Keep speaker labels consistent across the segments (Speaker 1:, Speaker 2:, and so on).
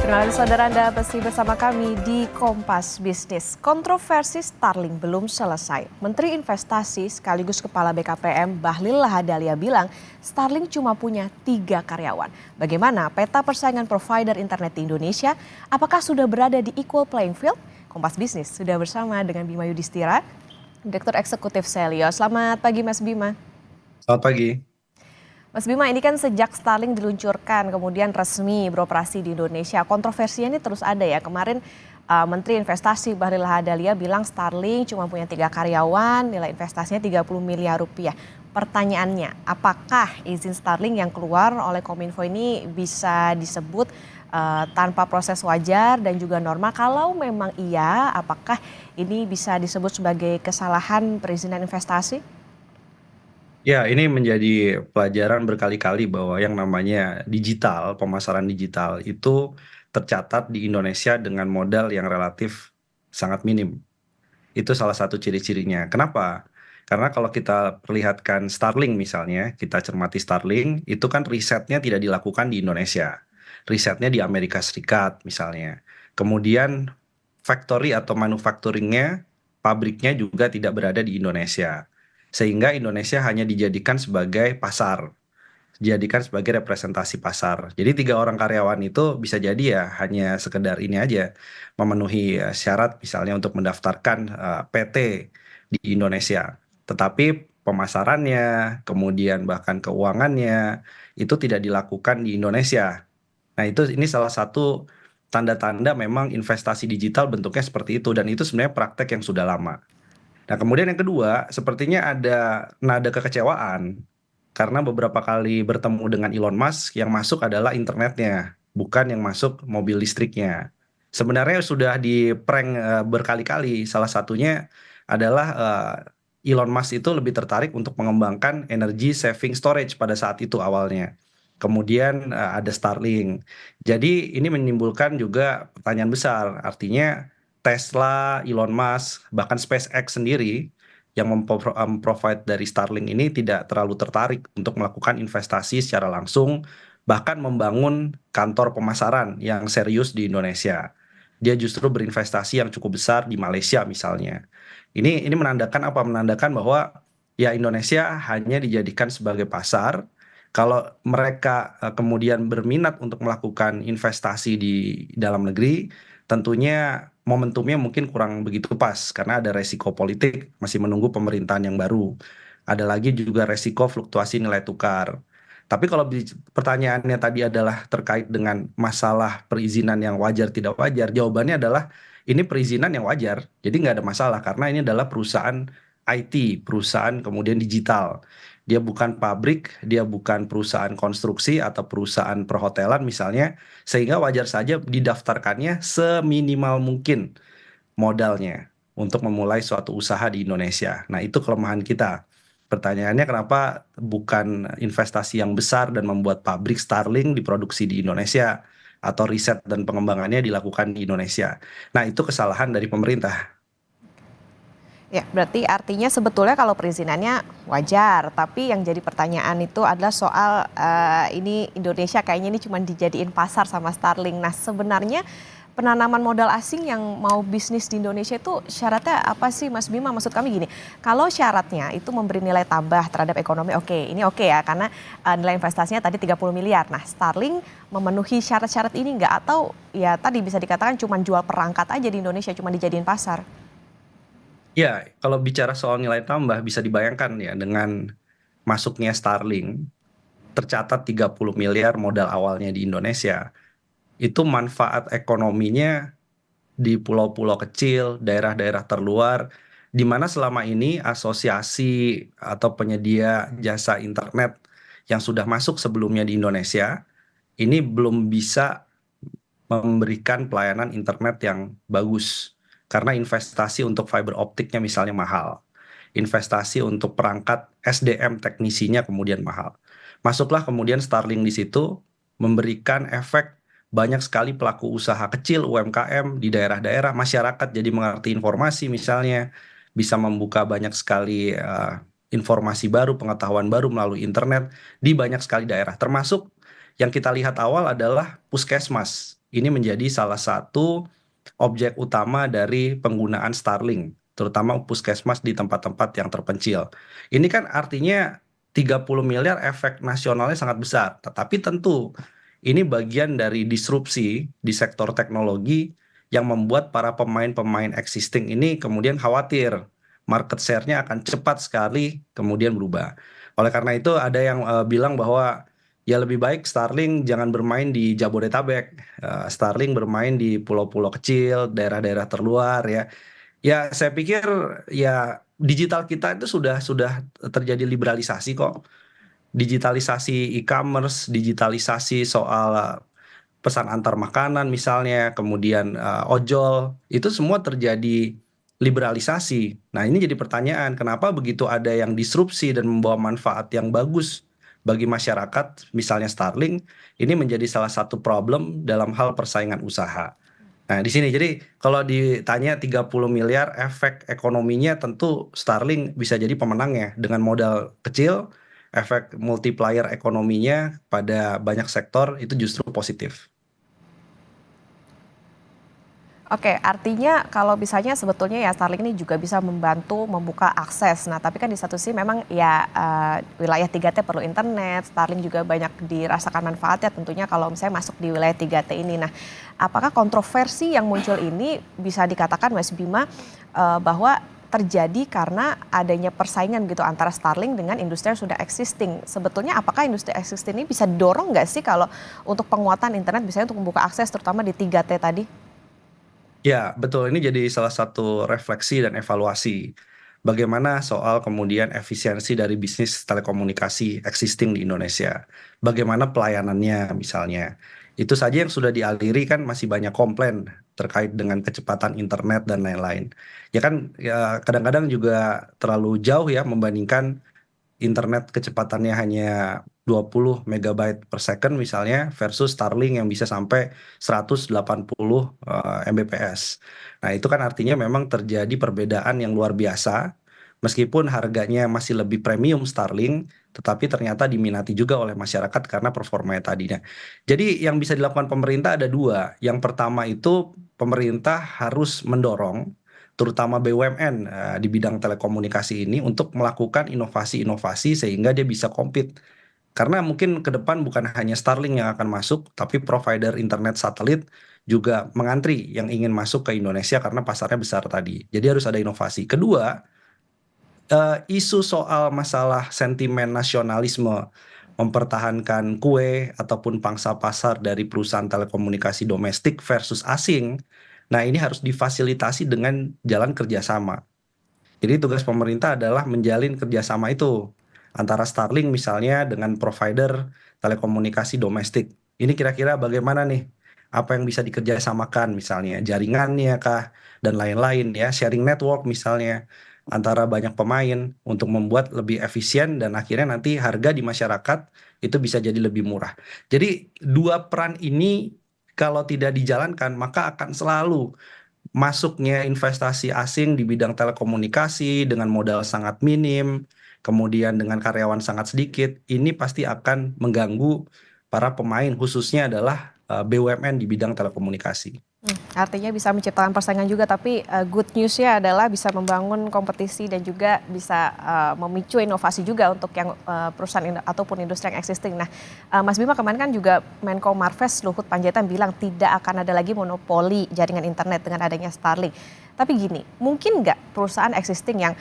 Speaker 1: Terima kasih saudara Anda masih bersama kami di Kompas Bisnis. Kontroversi Starlink belum selesai. Menteri Investasi sekaligus Kepala BKPM Bahlil Lahadalia bilang Starlink cuma punya 3 karyawan. Bagaimana peta persaingan provider internet di Indonesia? Apakah sudah berada di equal playing field? Kompas Bisnis sudah bersama dengan Bima Yudhistira, Direktur Eksekutif Selio. Selamat pagi Mas Bima.
Speaker 2: Selamat pagi.
Speaker 1: Mas Bima, ini kan sejak Starlink diluncurkan kemudian resmi beroperasi di Indonesia, kontroversinya ini terus ada ya. Kemarin Menteri Investasi Bahlil Lahadalia bilang Starlink cuma punya 3 karyawan, nilai investasinya 30 miliar rupiah. Pertanyaannya, apakah izin Starlink yang keluar oleh Kominfo ini bisa disebut tanpa proses wajar dan juga normal? Kalau memang iya, apakah ini bisa disebut sebagai kesalahan perizinan investasi?
Speaker 2: Ya, ini menjadi pelajaran berkali-kali bahwa yang namanya digital, pemasaran digital itu tercatat di Indonesia dengan modal yang relatif sangat minim. Itu salah satu ciri-cirinya. Kenapa? Karena kalau kita perlihatkan Starlink misalnya, kita cermati Starlink, itu kan risetnya tidak dilakukan di Indonesia. Risetnya di Amerika Serikat misalnya. Kemudian factory atau manufacturingnya, pabriknya juga tidak berada di Indonesia. Sehingga Indonesia hanya dijadikan sebagai pasar, dijadikan sebagai representasi pasar. Jadi 3 orang karyawan itu bisa jadi ya hanya sekedar ini aja, memenuhi syarat misalnya untuk mendaftarkan PT di Indonesia. Tetapi pemasarannya, kemudian bahkan keuangannya itu tidak dilakukan di Indonesia. Nah, ini salah satu tanda-tanda memang investasi digital bentuknya seperti itu dan itu sebenarnya praktek yang sudah lama. Nah, kemudian yang kedua, sepertinya ada nada kekecewaan karena beberapa kali bertemu dengan Elon Musk, yang masuk adalah internetnya, bukan yang masuk mobil listriknya. Sebenarnya sudah di-prank berkali-kali. Salah satunya adalah Elon Musk itu lebih tertarik untuk mengembangkan energy saving storage pada saat itu awalnya. Kemudian ada Starlink. Jadi ini menimbulkan juga pertanyaan besar. Artinya Tesla, Elon Musk, bahkan SpaceX sendiri yang memprovide dari Starlink ini tidak terlalu tertarik untuk melakukan investasi secara langsung, bahkan membangun kantor pemasaran yang serius di Indonesia. Dia justru berinvestasi yang cukup besar di Malaysia misalnya. Ini menandakan apa? Menandakan bahwa ya Indonesia hanya dijadikan sebagai pasar. Kalau mereka kemudian berminat untuk melakukan investasi di dalam negeri, tentunya momentumnya mungkin kurang begitu pas karena ada resiko politik masih menunggu pemerintahan yang baru. Ada lagi juga resiko fluktuasi nilai tukar. Tapi kalau pertanyaannya tadi adalah terkait dengan masalah perizinan yang wajar tidak wajar, jawabannya adalah ini perizinan yang wajar. Jadi nggak ada masalah karena ini adalah perusahaan IT, perusahaan kemudian digital. Dia bukan pabrik, dia bukan perusahaan konstruksi atau perusahaan perhotelan misalnya, sehingga wajar saja didaftarkannya seminimal mungkin modalnya untuk memulai suatu usaha di Indonesia. Nah, itu kelemahan kita. Pertanyaannya kenapa bukan investasi yang besar dan membuat pabrik Starlink diproduksi di Indonesia atau riset dan pengembangannya dilakukan di Indonesia. Nah, itu kesalahan dari pemerintah.
Speaker 1: Ya, berarti artinya sebetulnya kalau perizinannya wajar, tapi yang jadi pertanyaan itu adalah soal ini Indonesia kayaknya ini cuma dijadiin pasar sama Starlink. Nah, sebenarnya penanaman modal asing yang mau bisnis di Indonesia itu syaratnya apa sih Mas Bima? Maksud kami gini, kalau syaratnya itu memberi nilai tambah terhadap ekonomi, oke, ini oke ya karena nilai investasinya tadi 30 miliar. Nah, Starlink memenuhi syarat-syarat ini enggak atau ya tadi bisa dikatakan cuma jual perangkat aja di Indonesia, cuma dijadiin pasar?
Speaker 2: Ya, kalau bicara soal nilai tambah bisa dibayangkan ya dengan masuknya Starlink, tercatat 30 miliar modal awalnya di Indonesia. Itu manfaat ekonominya di pulau-pulau kecil, daerah-daerah terluar, di mana selama ini asosiasi atau penyedia jasa internet yang sudah masuk sebelumnya di Indonesia, ini belum bisa memberikan pelayanan internet yang bagus. Karena investasi untuk fiber optiknya misalnya mahal. Investasi untuk perangkat SDM teknisinya kemudian mahal. Masuklah kemudian Starlink di situ, memberikan efek banyak sekali pelaku usaha kecil UMKM di daerah-daerah, masyarakat jadi mengerti informasi misalnya, bisa membuka banyak sekali informasi baru, pengetahuan baru melalui internet di banyak sekali daerah. Termasuk yang kita lihat awal adalah puskesmas. ini menjadi salah satu objek utama dari penggunaan Starlink, terutama puskesmas di tempat-tempat yang terpencil. Ini kan artinya 30 miliar efek nasionalnya sangat besar, tetapi tentu ini bagian dari disrupsi di sektor teknologi yang membuat para pemain-pemain existing ini kemudian khawatir market share-nya akan cepat sekali kemudian berubah. Oleh karena itu ada yang bilang bahwa ya lebih baik Starlink jangan bermain di Jabodetabek, Starlink bermain di pulau-pulau kecil, daerah-daerah terluar ya. Ya saya pikir ya digital kita itu sudah terjadi liberalisasi kok. Digitalisasi e-commerce, digitalisasi soal pesan antar makanan misalnya, kemudian ojol, itu semua terjadi liberalisasi. Nah, ini jadi pertanyaan, kenapa begitu ada yang disrupsi dan membawa manfaat yang bagus bagi masyarakat, misalnya Starlink, ini menjadi salah satu problem dalam hal persaingan usaha. Nah, di sini jadi kalau ditanya 30 miliar efek ekonominya tentu Starlink bisa jadi pemenangnya dengan modal kecil, efek multiplier ekonominya pada banyak sektor itu justru positif.
Speaker 1: Oke, artinya kalau misalnya sebetulnya ya Starlink ini juga bisa membantu membuka akses. Nah, tapi kan di satu sisi memang ya wilayah 3T perlu internet, Starlink juga banyak dirasakan manfaatnya tentunya kalau misalnya masuk di wilayah 3T ini. Nah, apakah kontroversi yang muncul ini bisa dikatakan Mas Bima bahwa terjadi karena adanya persaingan gitu antara Starlink dengan industri yang sudah existing. Sebetulnya apakah industri existing ini bisa dorong nggak sih kalau untuk penguatan internet misalnya untuk membuka akses terutama di 3T tadi?
Speaker 2: Ya, betul. Ini jadi salah satu refleksi dan evaluasi. Bagaimana soal kemudian efisiensi dari bisnis telekomunikasi existing di Indonesia. Bagaimana pelayanannya misalnya. Itu saja yang sudah dialiri kan masih banyak komplain terkait dengan kecepatan internet dan lain-lain. Ya kan ya kadang-kadang juga terlalu jauh ya membandingkan internet kecepatannya hanya 20 megabyte per second misalnya versus Starlink yang bisa sampai 180 Mbps. Nah, itu kan artinya memang terjadi perbedaan yang luar biasa. Meskipun harganya masih lebih premium Starlink, tetapi ternyata diminati juga oleh masyarakat karena performanya tadinya. Jadi yang bisa dilakukan pemerintah ada dua. Yang pertama itu pemerintah harus mendorong terutama BUMN di bidang telekomunikasi ini untuk melakukan inovasi-inovasi sehingga dia bisa compete. Karena mungkin ke depan bukan hanya Starlink yang akan masuk, tapi provider internet satelit juga mengantri yang ingin masuk ke Indonesia karena pasarnya besar tadi. Jadi harus ada inovasi. Kedua, isu soal masalah sentimen nasionalisme, mempertahankan kue ataupun pangsa pasar dari perusahaan telekomunikasi domestik versus asing. Nah, ini harus difasilitasi dengan jalan kerjasama. Jadi tugas pemerintah adalah menjalin kerjasama itu antara Starlink misalnya dengan provider telekomunikasi domestik. Ini kira-kira bagaimana nih? Apa yang bisa dikerjasamakan misalnya jaringannya kah dan lain-lain ya, sharing network misalnya antara banyak pemain untuk membuat lebih efisien dan akhirnya nanti harga di masyarakat itu bisa jadi lebih murah. Jadi dua peran ini kalau tidak dijalankan maka akan selalu masuknya investasi asing di bidang telekomunikasi dengan modal sangat minim, kemudian dengan karyawan sangat sedikit, ini pasti akan mengganggu para pemain, khususnya adalah BUMN di bidang telekomunikasi.
Speaker 1: Artinya bisa menciptakan persaingan juga, tapi good news-nya adalah bisa membangun kompetisi dan juga bisa memicu inovasi juga untuk yang perusahaan ataupun industri yang existing. Nah, Mas Bima kemarin kan juga Menko Marves Luhut Panjaitan bilang tidak akan ada lagi monopoli jaringan internet dengan adanya Starlink. Tapi gini, mungkin nggak perusahaan existing yang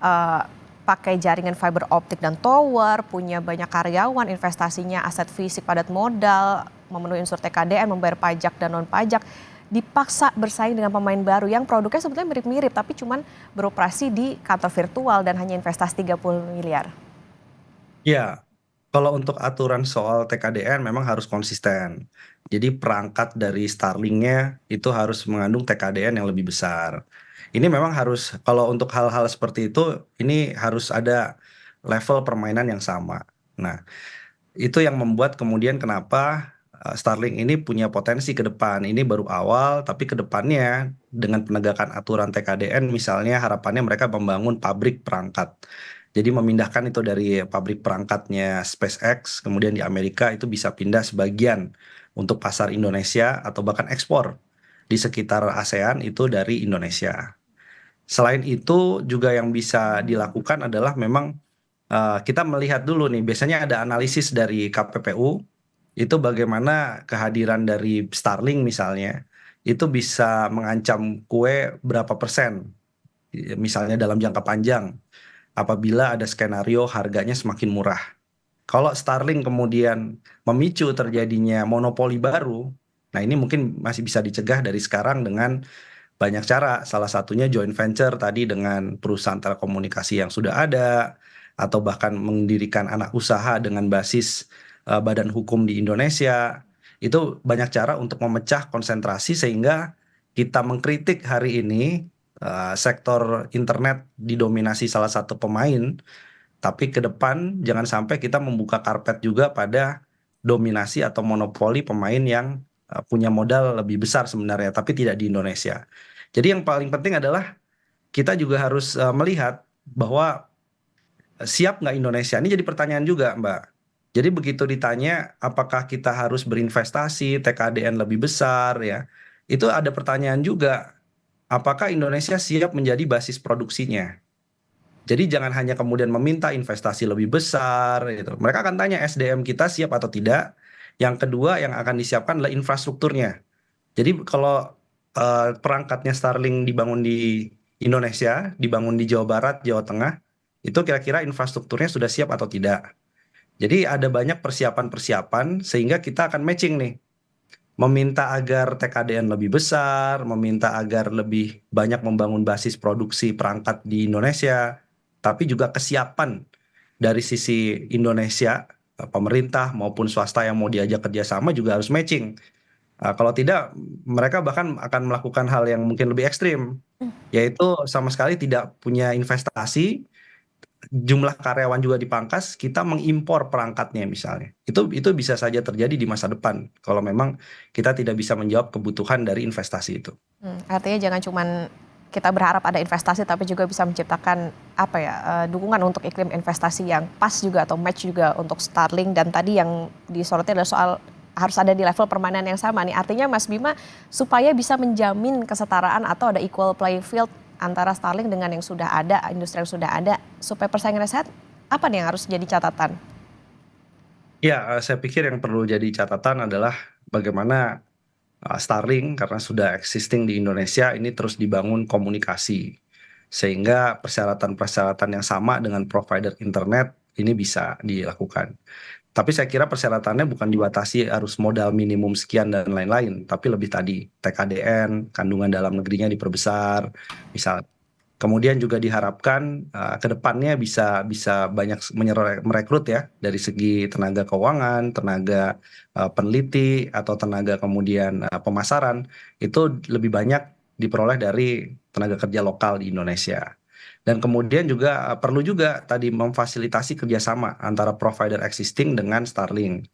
Speaker 1: eh, pakai jaringan fiber optik dan tower, punya banyak karyawan, investasinya aset fisik padat modal, memenuhi unsur TKDN, membayar pajak dan non pajak, dipaksa bersaing dengan pemain baru yang produknya sebetulnya mirip-mirip tapi cuman beroperasi di kantor virtual dan hanya investasi 30 miliar.
Speaker 2: Ya, kalau untuk aturan soal TKDN memang harus konsisten. Jadi perangkat dari Starlink-nya itu harus mengandung TKDN yang lebih besar. Ini memang harus, kalau untuk hal-hal seperti itu, ini harus ada level permainan yang sama. Nah, itu yang membuat kemudian kenapa Starlink ini punya potensi ke depan. Ini baru awal, tapi ke depannya dengan penegakan aturan TKDN misalnya harapannya mereka membangun pabrik perangkat. Jadi memindahkan itu dari pabrik perangkatnya SpaceX, kemudian di Amerika itu bisa pindah sebagian untuk pasar Indonesia atau bahkan ekspor di sekitar ASEAN itu dari Indonesia. Selain itu juga yang bisa dilakukan adalah memang kita melihat dulu nih, biasanya ada analisis dari KPPU, itu bagaimana kehadiran dari Starlink misalnya, itu bisa mengancam kue berapa persen, misalnya dalam jangka panjang, apabila ada skenario harganya semakin murah. Kalau Starlink kemudian memicu terjadinya monopoli baru, nah ini mungkin masih bisa dicegah dari sekarang dengan banyak cara, salah satunya joint venture tadi dengan perusahaan telekomunikasi yang sudah ada, atau bahkan mendirikan anak usaha dengan basis badan hukum di Indonesia. Itu banyak cara untuk memecah konsentrasi sehingga kita mengkritik hari ini sektor internet didominasi salah satu pemain, tapi ke depan jangan sampai kita membuka karpet juga pada dominasi atau monopoli pemain yang punya modal lebih besar sebenarnya, tapi tidak di Indonesia. Jadi yang paling penting adalah kita juga harus melihat bahwa siap nggak Indonesia? Ini jadi pertanyaan juga, Mbak. Jadi begitu ditanya apakah kita harus berinvestasi, TKDN lebih besar ya, itu ada pertanyaan juga, apakah Indonesia siap menjadi basis produksinya? Jadi jangan hanya kemudian meminta investasi lebih besar gitu. Mereka akan tanya SDM kita siap atau tidak. Yang kedua yang akan disiapkan adalah infrastrukturnya. Jadi kalau perangkatnya Starlink dibangun di Indonesia, dibangun di Jawa Barat, Jawa Tengah, itu kira-kira infrastrukturnya sudah siap atau tidak. Jadi ada banyak persiapan-persiapan sehingga kita akan matching nih. Meminta agar TKDN lebih besar, meminta agar lebih banyak membangun basis produksi perangkat di Indonesia, tapi juga kesiapan dari sisi Indonesia, pemerintah maupun swasta yang mau diajak kerjasama juga harus matching. Kalau tidak, mereka bahkan akan melakukan hal yang mungkin lebih ekstrim, yaitu sama sekali tidak punya investasi, jumlah karyawan juga dipangkas, kita mengimpor perangkatnya misalnya. Itu bisa saja terjadi di masa depan kalau memang kita tidak bisa menjawab kebutuhan dari investasi itu.
Speaker 1: Artinya jangan cuman kita berharap ada investasi tapi juga bisa menciptakan apa ya dukungan untuk iklim investasi yang pas juga atau match juga untuk Starlink, dan tadi yang disoroti adalah soal harus ada di level permainan yang sama nih. Artinya Mas Bima supaya bisa menjamin kesetaraan atau ada equal playing field antara Starlink dengan yang sudah ada, industri yang sudah ada, supaya persaingannya sehat, apa nih yang harus jadi catatan?
Speaker 2: Ya, saya pikir yang perlu jadi catatan adalah bagaimana Starlink karena sudah existing di Indonesia ini terus dibangun komunikasi sehingga persyaratan-persyaratan yang sama dengan provider internet ini bisa dilakukan. Tapi saya kira persyaratannya bukan dibatasi harus modal minimum sekian dan lain-lain, tapi lebih tadi TKDN, kandungan dalam negerinya diperbesar, misal. Kemudian juga diharapkan ke depannya bisa bisa banyak merekrut ya dari segi tenaga keuangan, tenaga peneliti atau tenaga kemudian pemasaran itu lebih banyak diperoleh dari tenaga kerja lokal di Indonesia. Dan kemudian juga perlu juga tadi memfasilitasi kerjasama antara provider existing dengan Starlink.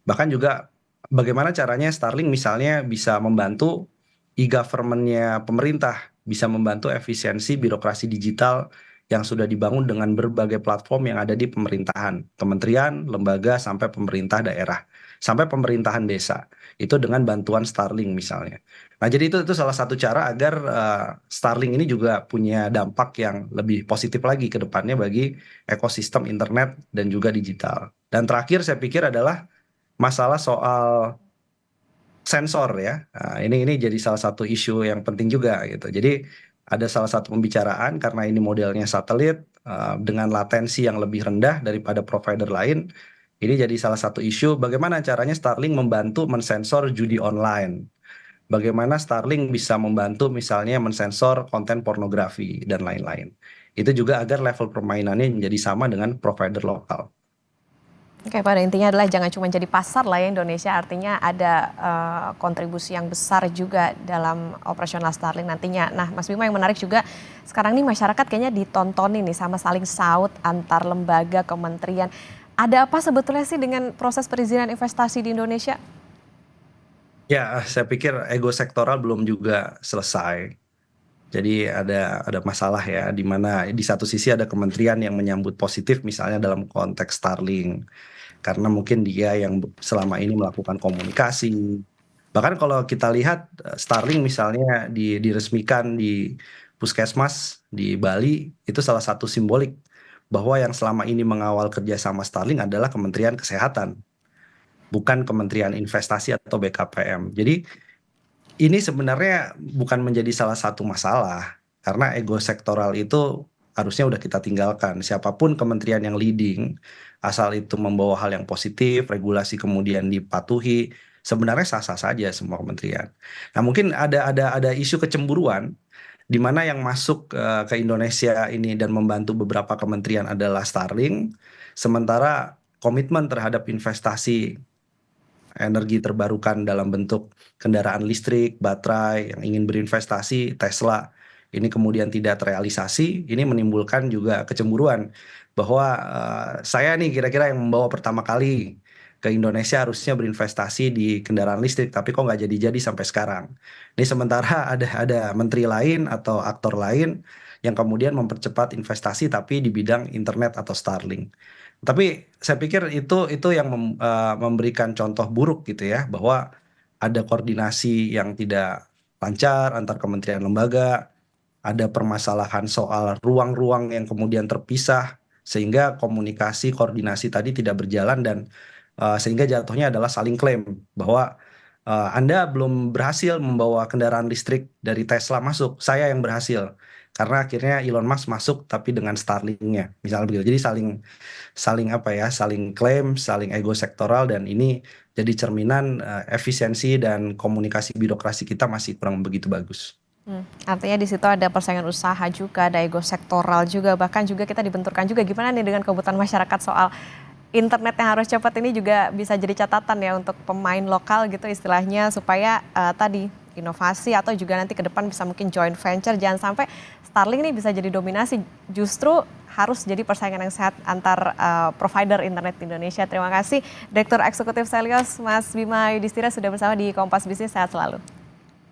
Speaker 2: Bahkan juga bagaimana caranya Starlink misalnya bisa membantu e-government-nya pemerintah, bisa membantu efisiensi birokrasi digital yang sudah dibangun dengan berbagai platform yang ada di pemerintahan, kementerian, lembaga, sampai pemerintah daerah, sampai pemerintahan desa. Itu dengan bantuan Starlink misalnya. Nah, jadi itu salah satu cara agar Starlink ini juga punya dampak yang lebih positif lagi ke depannya bagi ekosistem internet dan juga digital. Dan terakhir saya pikir adalah masalah soal sensor ya. Ini jadi salah satu isu yang penting juga gitu. Jadi ada salah satu pembicaraan karena ini modelnya satelit dengan latensi yang lebih rendah daripada provider lain. Ini jadi salah satu isu bagaimana caranya Starlink membantu mensensor judi online. Bagaimana Starlink bisa membantu misalnya mensensor konten pornografi dan lain-lain. Itu juga agar level permainannya menjadi sama dengan provider lokal.
Speaker 1: Oke, pada intinya adalah jangan cuma jadi pasar lah ya Indonesia, artinya ada kontribusi yang besar juga dalam operasional Starlink nantinya. Nah, Mas Bima, yang menarik juga sekarang nih masyarakat kayaknya ditontonin nih sama saling saut antar lembaga, kementerian. Ada apa sebetulnya sih dengan proses perizinan investasi di Indonesia?
Speaker 2: Ya, saya pikir ego sektoral belum juga selesai. Jadi ada masalah ya, di mana di satu sisi ada kementerian yang menyambut positif misalnya dalam konteks Starlink, karena mungkin dia yang selama ini melakukan komunikasi. Bahkan kalau kita lihat Starlink misalnya diresmikan di Puskesmas di Bali, itu salah satu simbolik bahwa yang selama ini mengawal kerjasama Starlink adalah Kementerian Kesehatan, bukan Kementerian Investasi atau BKPM. Jadi ini sebenarnya bukan menjadi salah satu masalah, karena ego sektoral itu harusnya udah kita tinggalkan. Siapapun kementerian yang leading, asal itu membawa hal yang positif, regulasi kemudian dipatuhi, sebenarnya sah-sah saja semua kementerian. Nah, mungkin ada isu kecemburuan di mana yang masuk ke Indonesia ini dan membantu beberapa kementerian adalah Starlink, sementara komitmen terhadap investasi energi terbarukan dalam bentuk kendaraan listrik, baterai yang ingin berinvestasi, Tesla, ini kemudian tidak terrealisasi, ini menimbulkan juga kecemburuan bahwa saya nih kira-kira yang membawa pertama kali ke Indonesia harusnya berinvestasi di kendaraan listrik, tapi kok nggak jadi-jadi sampai sekarang. Ini sementara ada menteri lain atau aktor lain yang kemudian mempercepat investasi tapi di bidang internet atau Starlink. Tapi saya pikir itu yang memberikan contoh buruk gitu ya, bahwa ada koordinasi yang tidak lancar antar kementerian lembaga, ada permasalahan soal ruang-ruang yang kemudian terpisah, sehingga komunikasi, koordinasi tadi tidak berjalan dan sehingga jatuhnya adalah saling klaim bahwa Anda belum berhasil membawa kendaraan listrik dari Tesla masuk, saya yang berhasil. Karena akhirnya Elon Musk masuk tapi dengan Starlink-nya, misalnya begitu. Jadi saling saling apa ya, saling klaim, saling ego sektoral dan ini jadi cerminan efisiensi dan komunikasi birokrasi kita masih kurang begitu bagus.
Speaker 1: Artinya di situ ada persaingan usaha juga, ada ego sektoral juga, bahkan juga kita dibenturkan juga gimana nih dengan kebutuhan masyarakat soal internet yang harus cepat ini juga bisa jadi catatan ya untuk pemain lokal gitu istilahnya supaya tadi inovasi atau juga nanti ke depan bisa mungkin joint venture, jangan sampai Starlink ini bisa jadi dominasi, justru harus jadi persaingan yang sehat antar provider internet di Indonesia. Terima kasih Direktur Eksekutif Selios Mas Bima Yudhistira sudah bersama di Kompas Bisnis, sehat selalu.